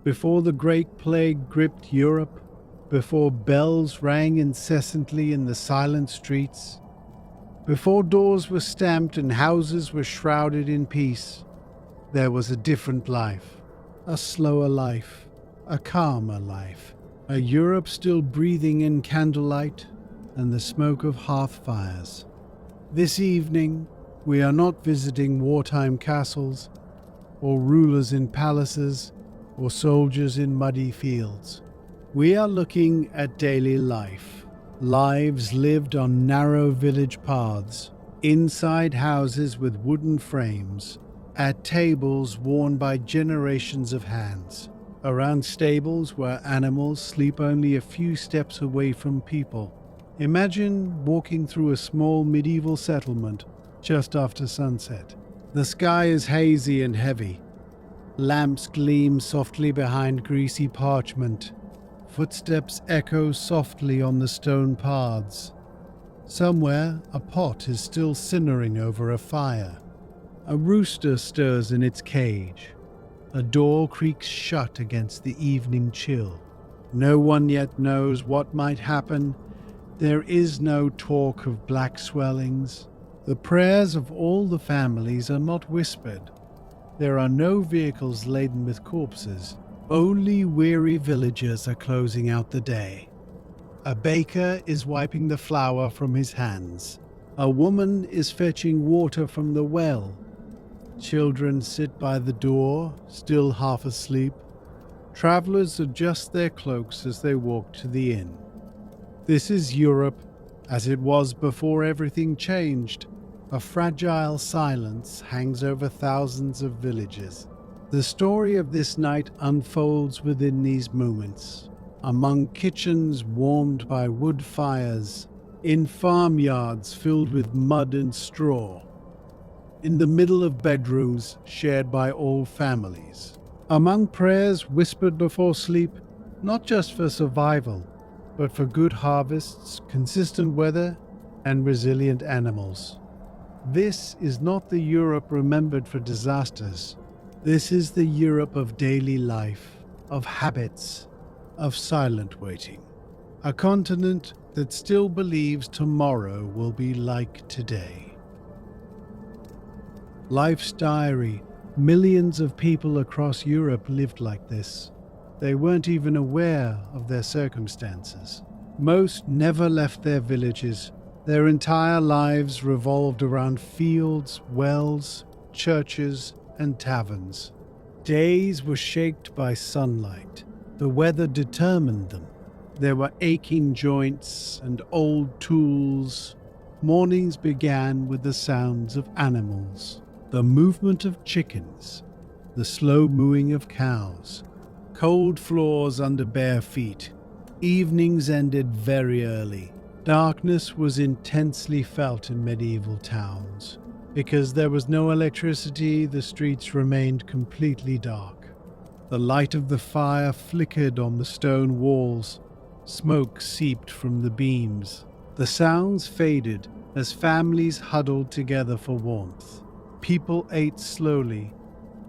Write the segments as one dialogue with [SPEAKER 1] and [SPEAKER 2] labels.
[SPEAKER 1] Before the Great Plague gripped Europe, before bells rang incessantly in the silent streets, before doors were stamped and houses were shrouded in peace, there was a different life, a slower life, a calmer life, a Europe still breathing in candlelight and the smoke of hearth fires. This evening, we are not visiting wartime castles, or rulers in palaces, or soldiers in muddy fields. We are looking at daily life, lives lived on narrow village paths, inside houses with wooden frames, at tables worn by generations of hands, around stables where animals sleep only a few steps away from people. Imagine walking through a small medieval settlement just after sunset. The sky is hazy and heavy. Lamps gleam softly behind greasy parchment. Footsteps echo softly on the stone paths. Somewhere, a pot is still simmering over a fire. A rooster stirs in its cage. A door creaks shut against the evening chill. No one yet knows what might happen. There is no talk of black swellings. The prayers of all the families are not whispered. There are no vehicles laden with corpses. Only weary villagers are closing out the day. A baker is wiping the flour from his hands. A woman is fetching water from the well. Children sit by the door, still half asleep. Travelers adjust their cloaks as they walk to the inn. This is Europe as it was before everything changed. A fragile silence hangs over thousands of villages. The story of this night unfolds within these moments, among kitchens warmed by wood fires, in farmyards filled with mud and straw, in the middle of bedrooms shared by all families, among prayers whispered before sleep, not just for survival, but for good harvests, consistent weather, and resilient animals. This is not the Europe remembered for disasters. This is the Europe of daily life, of habits, of silent waiting. A continent that still believes tomorrow will be like today. Life's diary. Millions of people across Europe lived like this. They weren't even aware of their circumstances. Most never left their villages. Their entire lives revolved around fields, wells, churches, and taverns. Days were shaped by sunlight. The weather determined them. There were aching joints and old tools. Mornings began with the sounds of animals, the movement of chickens, the slow mooing of cows, cold floors under bare feet. Evenings ended very early. Darkness was intensely felt in medieval towns. Because there was no electricity, the streets remained completely dark. The light of the fire flickered on the stone walls. Smoke seeped from the beams. The sounds faded as families huddled together for warmth. People ate slowly,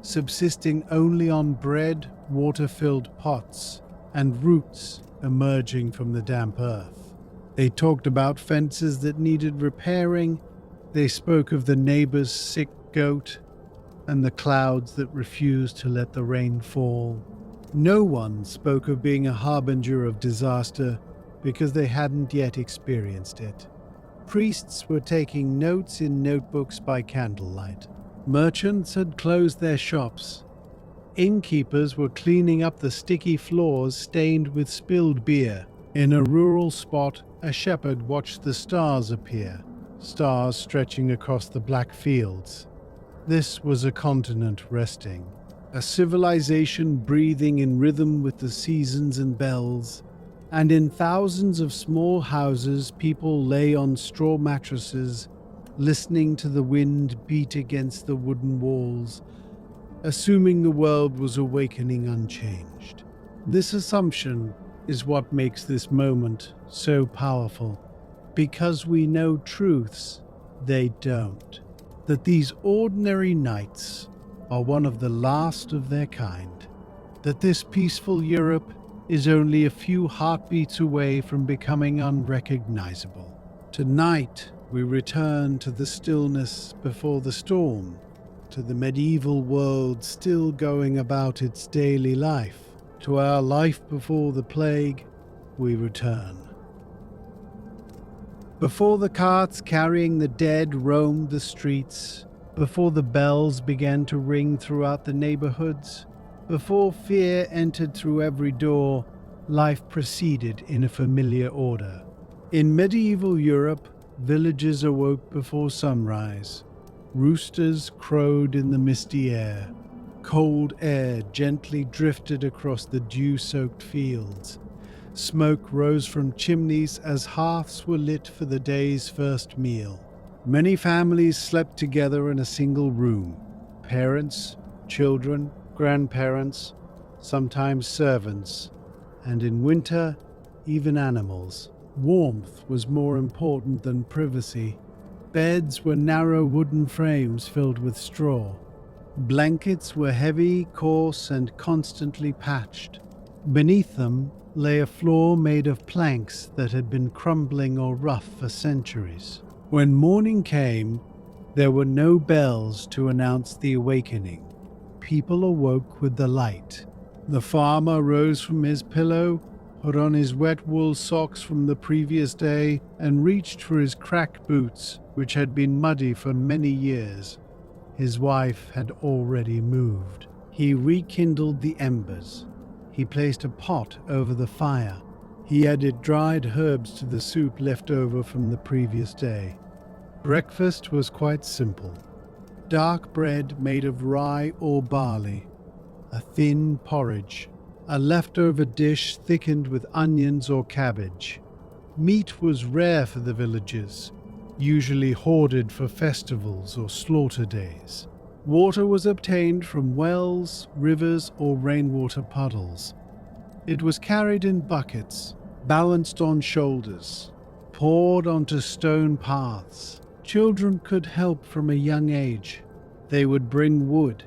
[SPEAKER 1] subsisting only on bread, water-filled pots, and roots emerging from the damp earth. They talked about fences that needed repairing. They spoke of the neighbor's sick goat and the clouds that refused to let the rain fall. No one spoke of being a harbinger of disaster because they hadn't yet experienced it. Priests were taking notes in notebooks by candlelight. Merchants had closed their shops. Innkeepers were cleaning up the sticky floors stained with spilled beer. In a rural spot, a shepherd watched the stars appear, stars stretching across the black fields. This was a continent resting, a civilization breathing in rhythm with the seasons and bells. And in thousands of small houses, people lay on straw mattresses, listening to the wind beat against the wooden walls, assuming the world was awakening unchanged. This assumption is what makes this moment so powerful. Because we know truths they don't. That these ordinary nights are one of the last of their kind. that this peaceful Europe is only a few heartbeats away from becoming unrecognizable. Tonight, we return to the stillness before the storm, to the medieval world still going about its daily life. To our life before the plague, we return. Before the carts carrying the dead roamed the streets, before the bells began to ring throughout the neighborhoods, before fear entered through every door, life proceeded in a familiar order. In medieval Europe, villages awoke before sunrise. Roosters crowed in the misty air. Cold air gently drifted across the dew-soaked fields. Smoke rose from chimneys as hearths were lit for the day's first meal. Many families slept together in a single room. Parents, children, grandparents, sometimes servants, and in winter, even animals. Warmth was more important than privacy. Beds were narrow wooden frames filled with straw. Blankets were heavy, coarse, and constantly patched. Beneath them lay a floor made of planks that had been crumbling or rough for centuries. When morning came, there were no bells to announce the awakening. People awoke with the light. The farmer rose from his pillow, put on his wet wool socks from the previous day, and reached for his cracked boots, which had been muddy for many years. His wife had already moved. He rekindled the embers. He placed a pot over the fire. He added dried herbs to the soup left over from the previous day. Breakfast was quite simple. Dark bread made of rye or barley, a thin porridge, a leftover dish thickened with onions or cabbage. Meat was rare for the villagers, usually hoarded for festivals or slaughter days. Water was obtained from wells, rivers, or rainwater puddles. It was carried in buckets, balanced on shoulders, poured onto stone paths. Children could help from a young age. They would bring wood,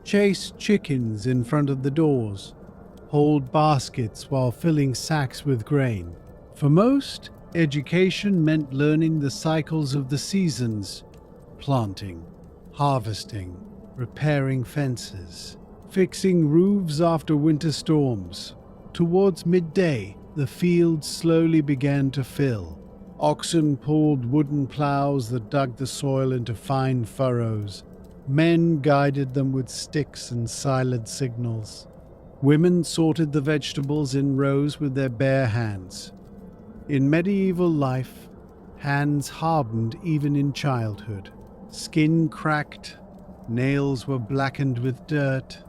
[SPEAKER 1] chase chickens in front of the doors, hold baskets while filling sacks with grain. For most, education meant learning the cycles of the seasons: planting, harvesting, repairing fences, fixing roofs after winter storms. Towards midday, the fields slowly began to fill. Oxen pulled wooden plows that dug the soil into fine furrows. Men guided them with sticks and silent signals. Women sorted the vegetables in rows with their bare hands. In medieval life, hands hardened even in childhood. Skin cracked, nails were blackened with dirt.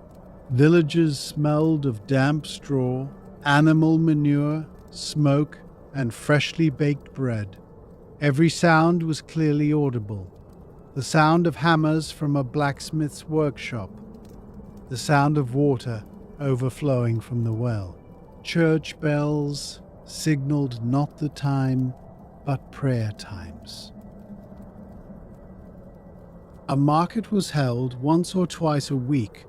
[SPEAKER 1] Villages smelled of damp straw, animal manure, smoke, and freshly baked bread. Every sound was clearly audible. The sound of hammers from a blacksmith's workshop. The sound of water overflowing from the well. Church bells signaled not the time, but prayer times. A market was held once or twice a week.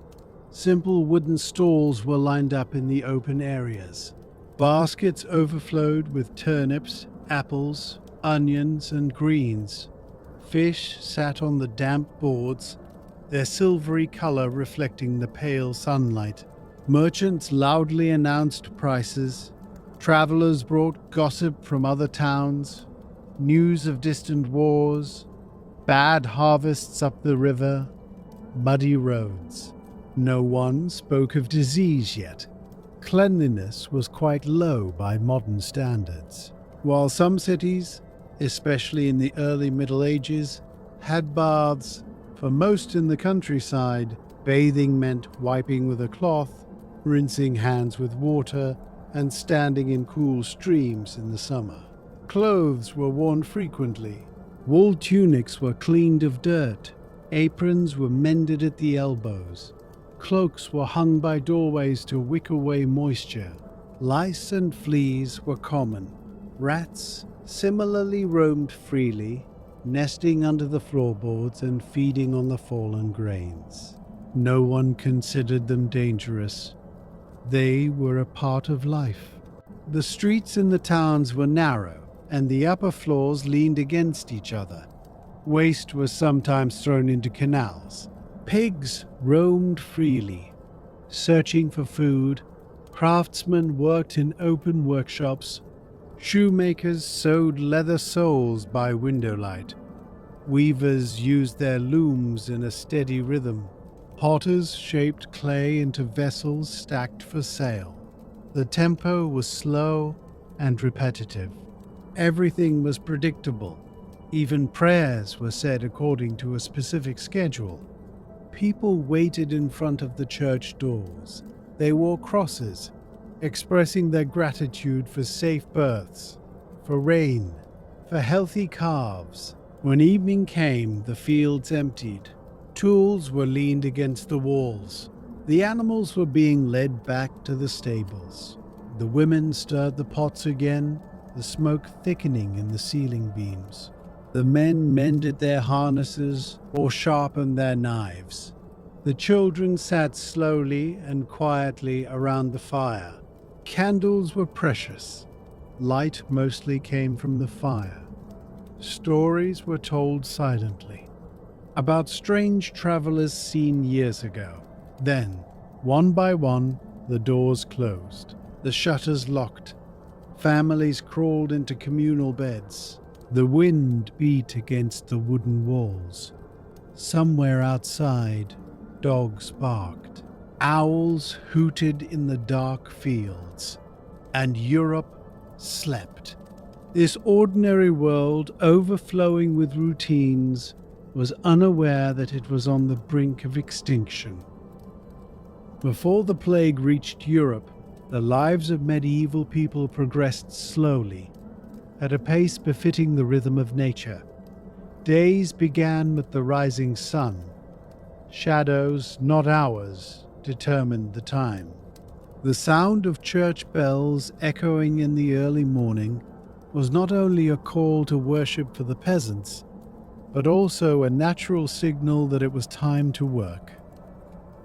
[SPEAKER 1] Simple wooden stalls were lined up in the open areas. Baskets overflowed with turnips, apples, onions, and greens. Fish sat on the damp boards, their silvery color reflecting the pale sunlight. Merchants loudly announced prices. Travelers brought gossip from other towns, news of distant wars, bad harvests up the river, muddy roads. No one spoke of disease yet. Cleanliness was quite low by modern standards. While some cities, especially in the early Middle Ages, had baths, for most in the countryside, bathing meant wiping with a cloth, rinsing hands with water, and standing in cool streams in the summer. Clothes were worn frequently. Wool tunics were cleaned of dirt. Aprons were mended at the elbows. Cloaks were hung by doorways to wick away moisture. Lice and fleas were common. Rats similarly roamed freely, nesting under the floorboards and feeding on the fallen grains. No one considered them dangerous. They were a part of life. The streets in the towns were narrow, and the upper floors leaned against each other. Waste was sometimes thrown into canals. Pigs roamed freely, searching for food. Craftsmen worked in open workshops. Shoemakers sewed leather soles by windowlight. Weavers used their looms in a steady rhythm. Potters shaped clay into vessels stacked for sale. The tempo was slow and repetitive. Everything was predictable. Even prayers were said according to a specific schedule. People waited in front of the church doors. They wore crosses, expressing their gratitude for safe births, for rain, for healthy calves. When evening came, the fields emptied. Tools were leaned against the walls. The animals were being led back to the stables. The women stirred the pots again, the smoke thickening in the ceiling beams. The men mended their harnesses or sharpened their knives. The children sat slowly and quietly around the fire. Candles were precious. Light mostly came from the fire. Stories were told silently about strange travelers seen years ago. Then, one by one, the doors closed. The shutters locked. Families crawled into communal beds. The wind beat against the wooden walls. Somewhere outside, dogs barked. Owls hooted in the dark fields. And Europe slept. This ordinary world, overflowing with routines, was unaware that it was on the brink of extinction. Before the plague reached Europe, the lives of medieval people progressed slowly, at a pace befitting the rhythm of nature. Days began with the rising sun. Shadows, not hours, determined the time. The sound of church bells echoing in the early morning was not only a call to worship for the peasants, but also a natural signal that it was time to work.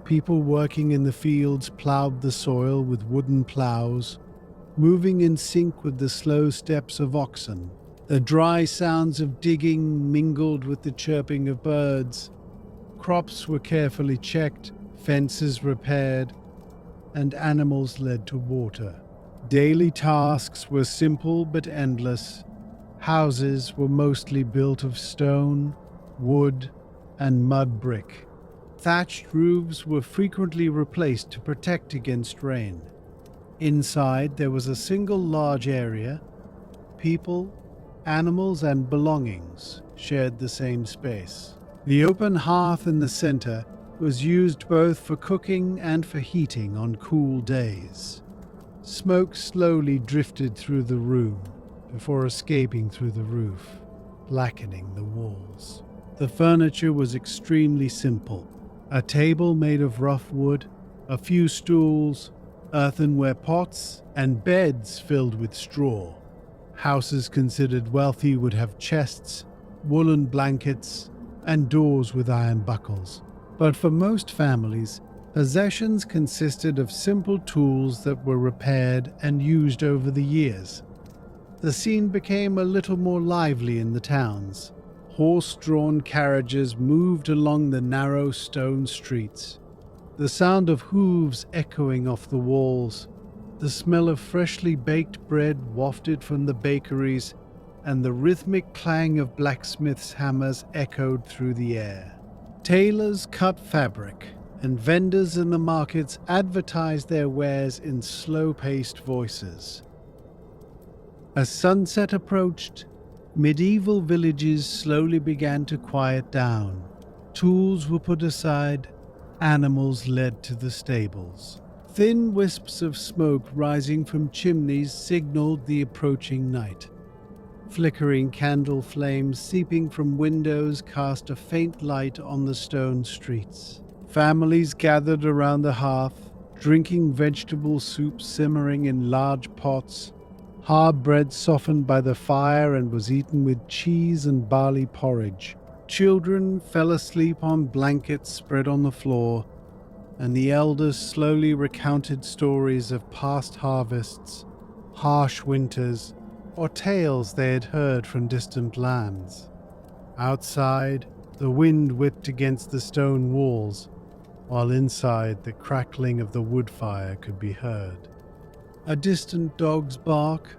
[SPEAKER 1] People working in the fields plowed the soil with wooden plows, moving in sync with the slow steps of oxen. The dry sounds of digging mingled with the chirping of birds. Crops were carefully checked, fences repaired, and animals led to water. Daily tasks were simple but endless. Houses were mostly built of stone, wood, and mud brick. Thatched roofs were frequently replaced to protect against rain. Inside, there was a single large area. People, animals, and belongings shared the same space. The open hearth in the center was used both for cooking and for heating on cool days. Smoke slowly drifted through the room before escaping through the roof, blackening the walls. The furniture was extremely simple. A table made of rough wood, a few stools, earthenware pots, and beds filled with straw. Houses considered wealthy would have chests, woolen blankets, and doors with iron buckles. But for most families, possessions consisted of simple tools that were repaired and used over the years. The scene became a little more lively in the towns. Horse-drawn carriages moved along the narrow stone streets, the sound of hooves echoing off the walls, the smell of freshly baked bread wafted from the bakeries, and the rhythmic clang of blacksmiths' hammers echoed through the air. Tailors cut fabric, and vendors in the markets advertised their wares in slow-paced voices. As sunset approached, medieval villages slowly began to quiet down. Tools were put aside, animals led to the stables. Thin wisps of smoke rising from chimneys signaled the approaching night. Flickering candle flames seeping from windows cast a faint light on the stone streets. Families gathered around the hearth, drinking vegetable soup simmering in large pots. Hard bread softened by the fire and was eaten with cheese and barley porridge. Children fell asleep on blankets spread on the floor, and the elders slowly recounted stories of past harvests, harsh winters, or tales they had heard from distant lands. Outside, the wind whipped against the stone walls, while inside the crackling of the wood fire could be heard. A distant dog's bark,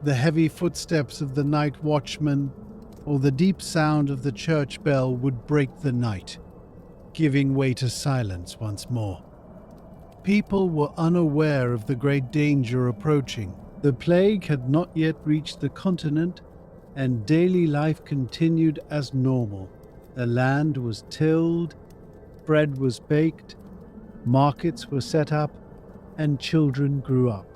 [SPEAKER 1] the heavy footsteps of the night watchman, or the deep sound of the church bell would break the night, giving way to silence once more. People were unaware of the great danger approaching. The plague had not yet reached the continent, and daily life continued as normal. The land was tilled, bread was baked, markets were set up, and children grew up.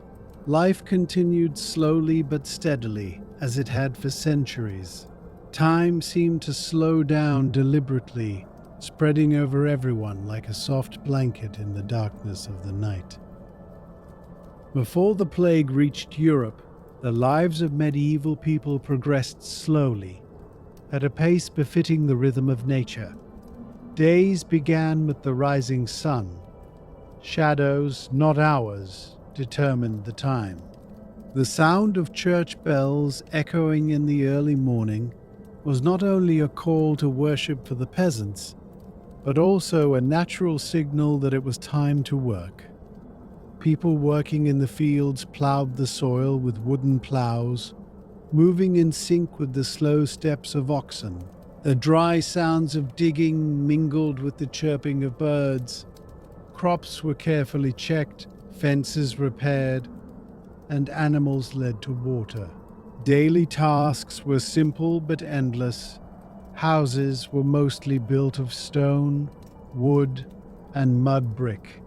[SPEAKER 1] Life continued slowly but steadily, as it had for centuries. Time seemed to slow down deliberately, spreading over everyone like a soft blanket in the darkness of the night. Before the plague reached Europe, the lives of medieval people progressed slowly, at a pace befitting the rhythm of nature. Days began with the rising sun. Shadows, not hours, determined the time. The sound of church bells echoing in the early morning was not only a call to worship for the peasants, but also a natural signal that it was time to work. People working in the fields plowed the soil with wooden plows, moving in sync with the slow steps of oxen. The dry sounds of digging mingled with the chirping of birds. Crops were carefully checked, fences repaired, and animals led to water. Daily tasks were simple but endless. Houses were mostly built of stone, wood, and mud brick.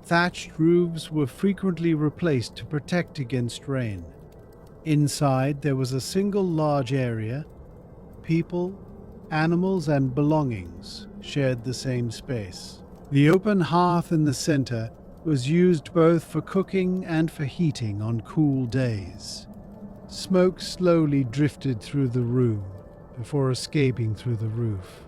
[SPEAKER 1] Thatched roofs were frequently replaced to protect against rain. Inside, there was a single large area. People, animals, and belongings shared the same space. The open hearth in the center was used both for cooking and for heating on cool days. Smoke slowly drifted through the room before escaping through the roof,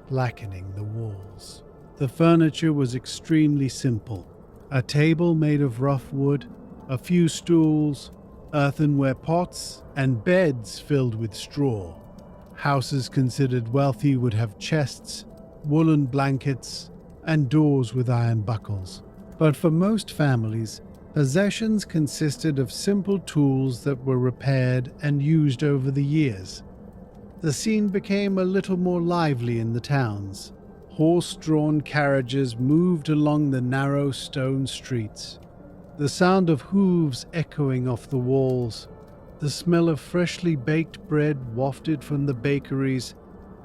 [SPEAKER 1] blackening the walls. The furniture was extremely simple. A table made of rough wood, a few stools, earthenware pots, and beds filled with straw. Houses considered wealthy would have chests, woolen blankets, and doors with iron buckles. But for most families, possessions consisted of simple tools that were repaired and used over the years. The scene became a little more lively in the towns. Horse-drawn carriages moved along the narrow stone streets, the sound of hooves echoing off the walls, the smell of freshly baked bread wafted from the bakeries,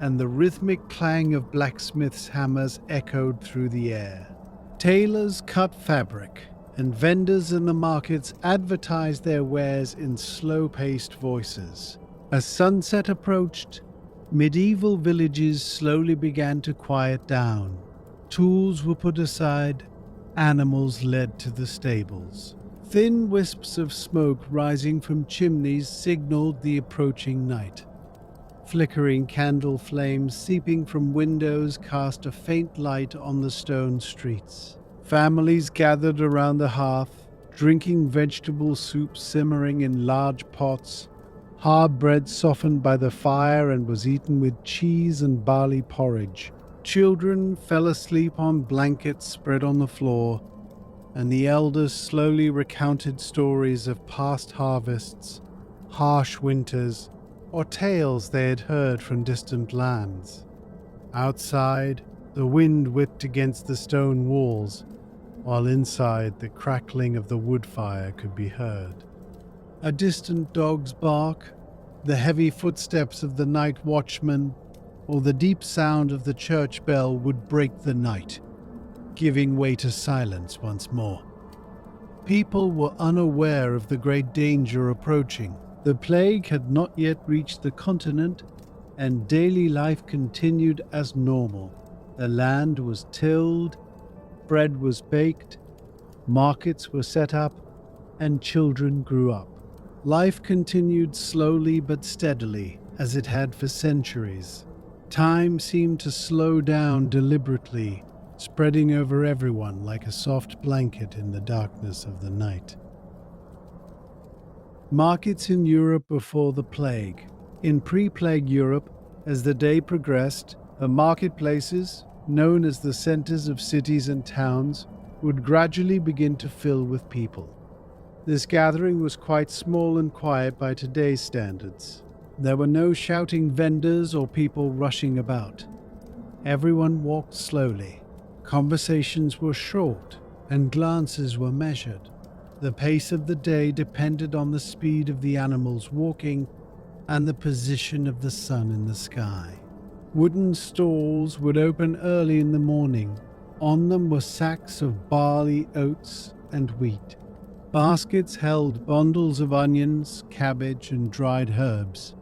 [SPEAKER 1] and the rhythmic clang of blacksmiths' hammers echoed through the air. Tailors cut fabric, and vendors in the markets advertised their wares in slow-paced voices. As sunset approached, medieval villages slowly began to quiet down. Tools were put aside, animals led to the stables. Thin wisps of smoke rising from chimneys signaled the approaching night. Flickering candle flames seeping from windows cast a faint light on the stone streets. Families gathered around the hearth, drinking vegetable soup simmering in large pots. Hard bread softened by the fire and was eaten with cheese and barley porridge. Children fell asleep on blankets spread on the floor, and the elders slowly recounted stories of past harvests, harsh winters, or tales they had heard from distant lands. Outside, the wind whipped against the stone walls, while inside the crackling of the wood fire could be heard. A distant dog's bark, the heavy footsteps of the night watchman, or the deep sound of the church bell would break the night, giving way to silence once more. People were unaware of the great danger approaching. The plague had not yet reached the continent, and daily life continued as normal. The land was tilled, bread was baked, markets were set up, and children grew up. Life continued slowly but steadily, as it had for centuries. Time seemed to slow down deliberately, spreading over everyone like a soft blanket in the darkness of the night. Markets in Europe before the plague. In pre-plague Europe, as the day progressed, the marketplaces, known as the centers of cities and towns, would gradually begin to fill with people. This gathering was quite small and quiet by today's standards. There were no shouting vendors or people rushing about. Everyone walked slowly. Conversations were short and glances were measured. The pace of the day depended on the speed of the animals walking and the position of the sun in the sky. Wooden stalls would open early in the morning. On them were sacks of barley, oats, and wheat. Baskets held bundles of onions, cabbage, and dried herbs.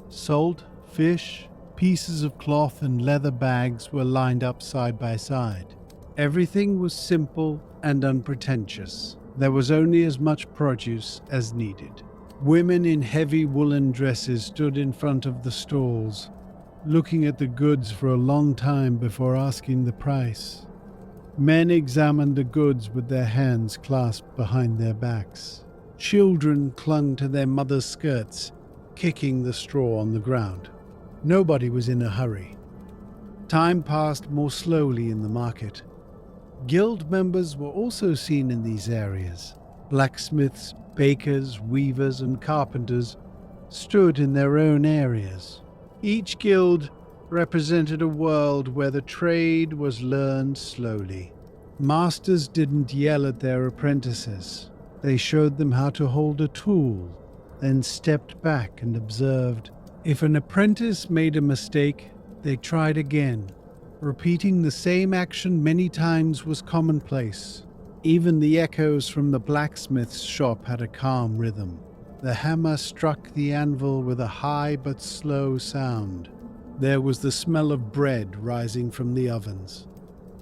[SPEAKER 1] Salt, fish, pieces of cloth, and leather bags were lined up side by side. Everything was simple and unpretentious. There was only as much produce as needed. Women in heavy woolen dresses stood in front of the stalls, looking at the goods for a long time before asking the price. Men examined the goods with their hands clasped behind their backs. Children clung to their mothers' skirts, kicking the straw on the ground. Nobody was in a hurry. Time passed more slowly in the market. Guild members were also seen in these areas. Blacksmiths, bakers, weavers, and carpenters stood in their own areas. Each guild represented a world where the trade was learned slowly. Masters didn't yell at their apprentices. They showed them how to hold a tool, then stepped back and observed. If an apprentice made a mistake, they tried again. Repeating the same action many times was commonplace. Even the echoes from the blacksmith's shop had a calm rhythm. The hammer struck the anvil with a high but slow sound. There was the smell of bread rising from the ovens.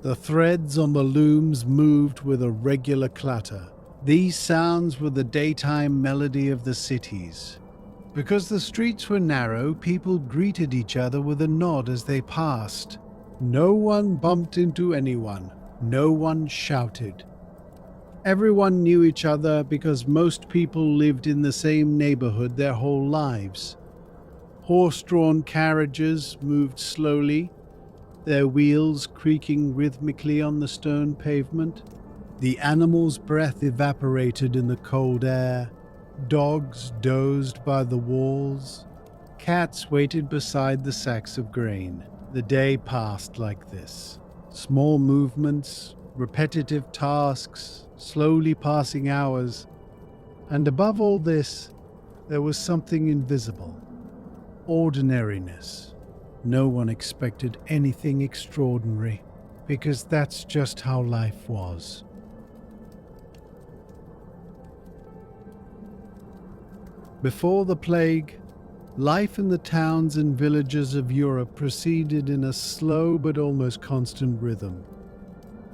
[SPEAKER 1] The threads on the looms moved with a regular clatter. These sounds were the daytime melody of the cities. Because the streets were narrow, people greeted each other with a nod as they passed. No one bumped into anyone. No one shouted. Everyone knew each other because most people lived in the same neighborhood their whole lives. Horse-drawn carriages moved slowly, their wheels creaking rhythmically on the stone pavement. The animals' breath evaporated in the cold air. Dogs dozed by the walls. Cats waited beside the sacks of grain. The day passed like this. Small movements, repetitive tasks, slowly passing hours. And above all this, there was something invisible. Ordinariness. No one expected anything extraordinary, because that's just how life was. Before the plague, life in the towns and villages of Europe proceeded in a slow but almost constant rhythm.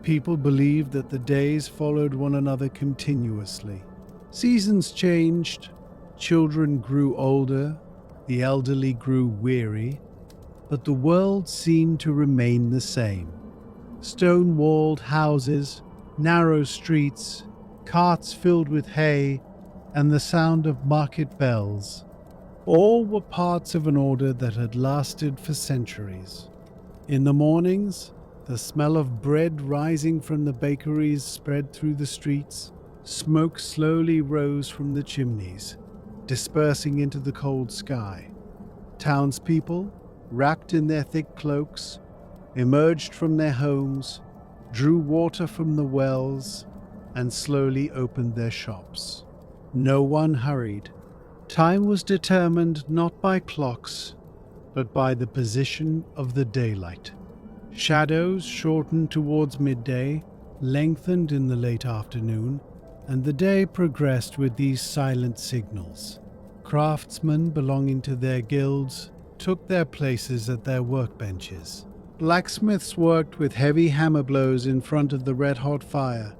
[SPEAKER 1] People believed that the days followed one another continuously. Seasons changed, children grew older, the elderly grew weary, but the world seemed to remain the same. Stone-walled houses, narrow streets, carts filled with hay, and the sound of market bells. All were parts of an order that had lasted for centuries. In the mornings, the smell of bread rising from the bakeries spread through the streets. Smoke slowly rose from the chimneys, dispersing into the cold sky. Townspeople, wrapped in their thick cloaks, emerged from their homes, drew water from the wells, and slowly opened their shops. No one hurried. Time was determined not by clocks, but by the position of the daylight. Shadows shortened towards midday, lengthened in the late afternoon, and the day progressed with these silent signals. Craftsmen belonging to their guilds took their places at their workbenches. Blacksmiths worked with heavy hammer blows in front of the red-hot fire.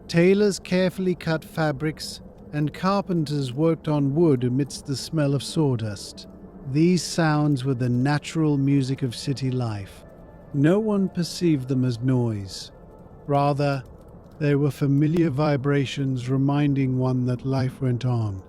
[SPEAKER 1] Tailors carefully cut fabrics, and carpenters worked on wood amidst the smell of sawdust. These sounds were the natural music of city life. No one perceived them as noise. Rather, they were familiar vibrations reminding one that life went on.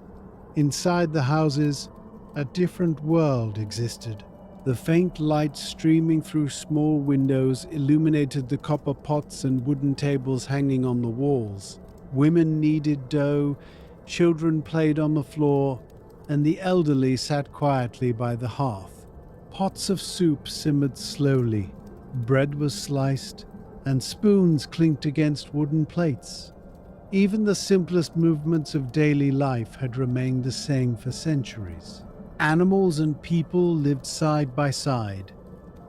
[SPEAKER 1] Inside the houses, a different world existed. The faint light streaming through small windows illuminated the copper pots and wooden tables hanging on the walls. Women kneaded dough, children played on the floor, and the elderly sat quietly by the hearth. Pots of soup simmered slowly, bread was sliced, and spoons clinked against wooden plates. Even the simplest movements of daily life had remained the same for centuries. Animals and people lived side by side.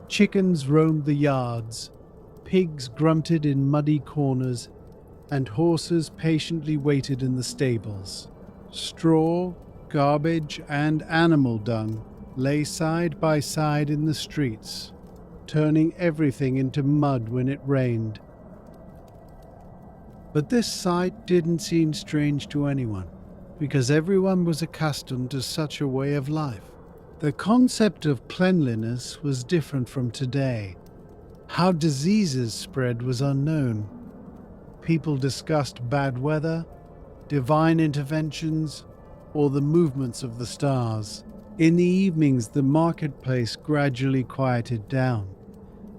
[SPEAKER 1] Chickens roamed the yards, pigs grunted in muddy corners, and horses patiently waited in the stables. Straw, garbage, and animal dung lay side by side in the streets, turning everything into mud when it rained. But this sight didn't seem strange to anyone, because everyone was accustomed to such a way of life. The concept of cleanliness was different from today. How diseases spread was unknown. People discussed bad weather, divine interventions, or the movements of the stars. In the evenings, the marketplace gradually quieted down.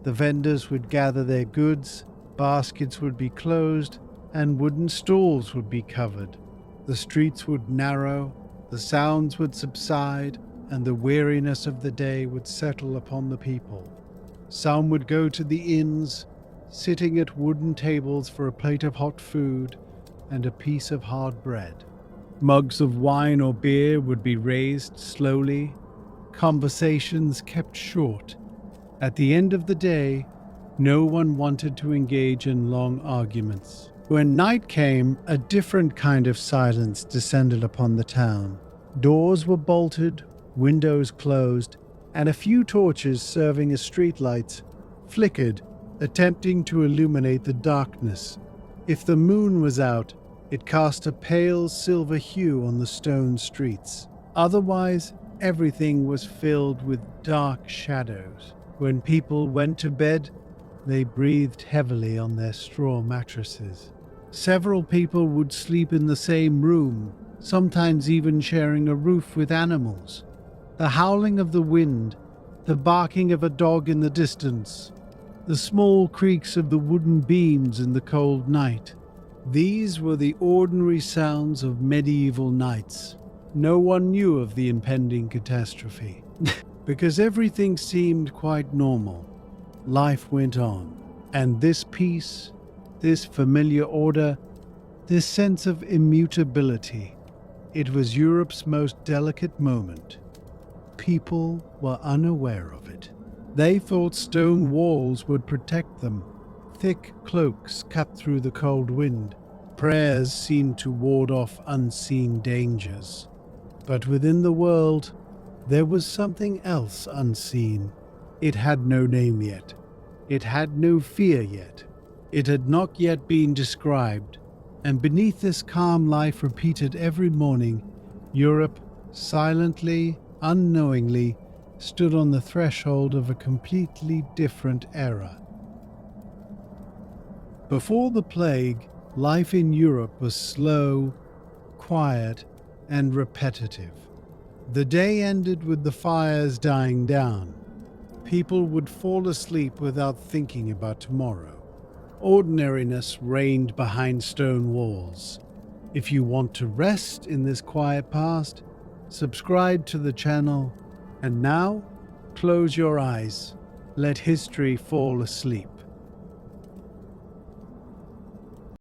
[SPEAKER 1] The vendors would gather their goods, baskets would be closed, and wooden stalls would be covered. The streets would narrow, the sounds would subside, and the weariness of the day would settle upon the people. Some would go to the inns, sitting at wooden tables for a plate of hot food and a piece of hard bread. Mugs of wine or beer would be raised slowly, conversations kept short. At the end of the day, no one wanted to engage in long arguments. When night came, a different kind of silence descended upon the town. Doors were bolted, windows closed, and a few torches serving as streetlights flickered, attempting to illuminate the darkness. If the moon was out, it cast a pale silver hue on the stone streets. Otherwise, everything was filled with dark shadows. When people went to bed, they breathed heavily on their straw mattresses. Several people would sleep in the same room, sometimes even sharing a roof with animals. The howling of the wind, the barking of a dog in the distance, the small creaks of the wooden beams in the cold night. These were the ordinary sounds of medieval nights. No one knew of the impending catastrophe, because everything seemed quite normal. Life went on, and this peace, this familiar order, this sense of immutability, it was Europe's most delicate moment. People were unaware of it. They thought stone walls would protect them. Thick cloaks cut through the cold wind. Prayers seemed to ward off unseen dangers. But within the world, there was something else unseen. It had no name yet. It had no fear yet. It had not yet been described. And beneath this calm life repeated every morning, Europe, silently, unknowingly, stood on the threshold of a completely different era. Before the plague, life in Europe was slow, quiet, and repetitive. The day ended with the fires dying down. People would fall asleep without thinking about tomorrow. Ordinariness reigned behind stone walls. If you want to rest in this quiet past, subscribe to the channel, and now, close your eyes. Let history fall asleep.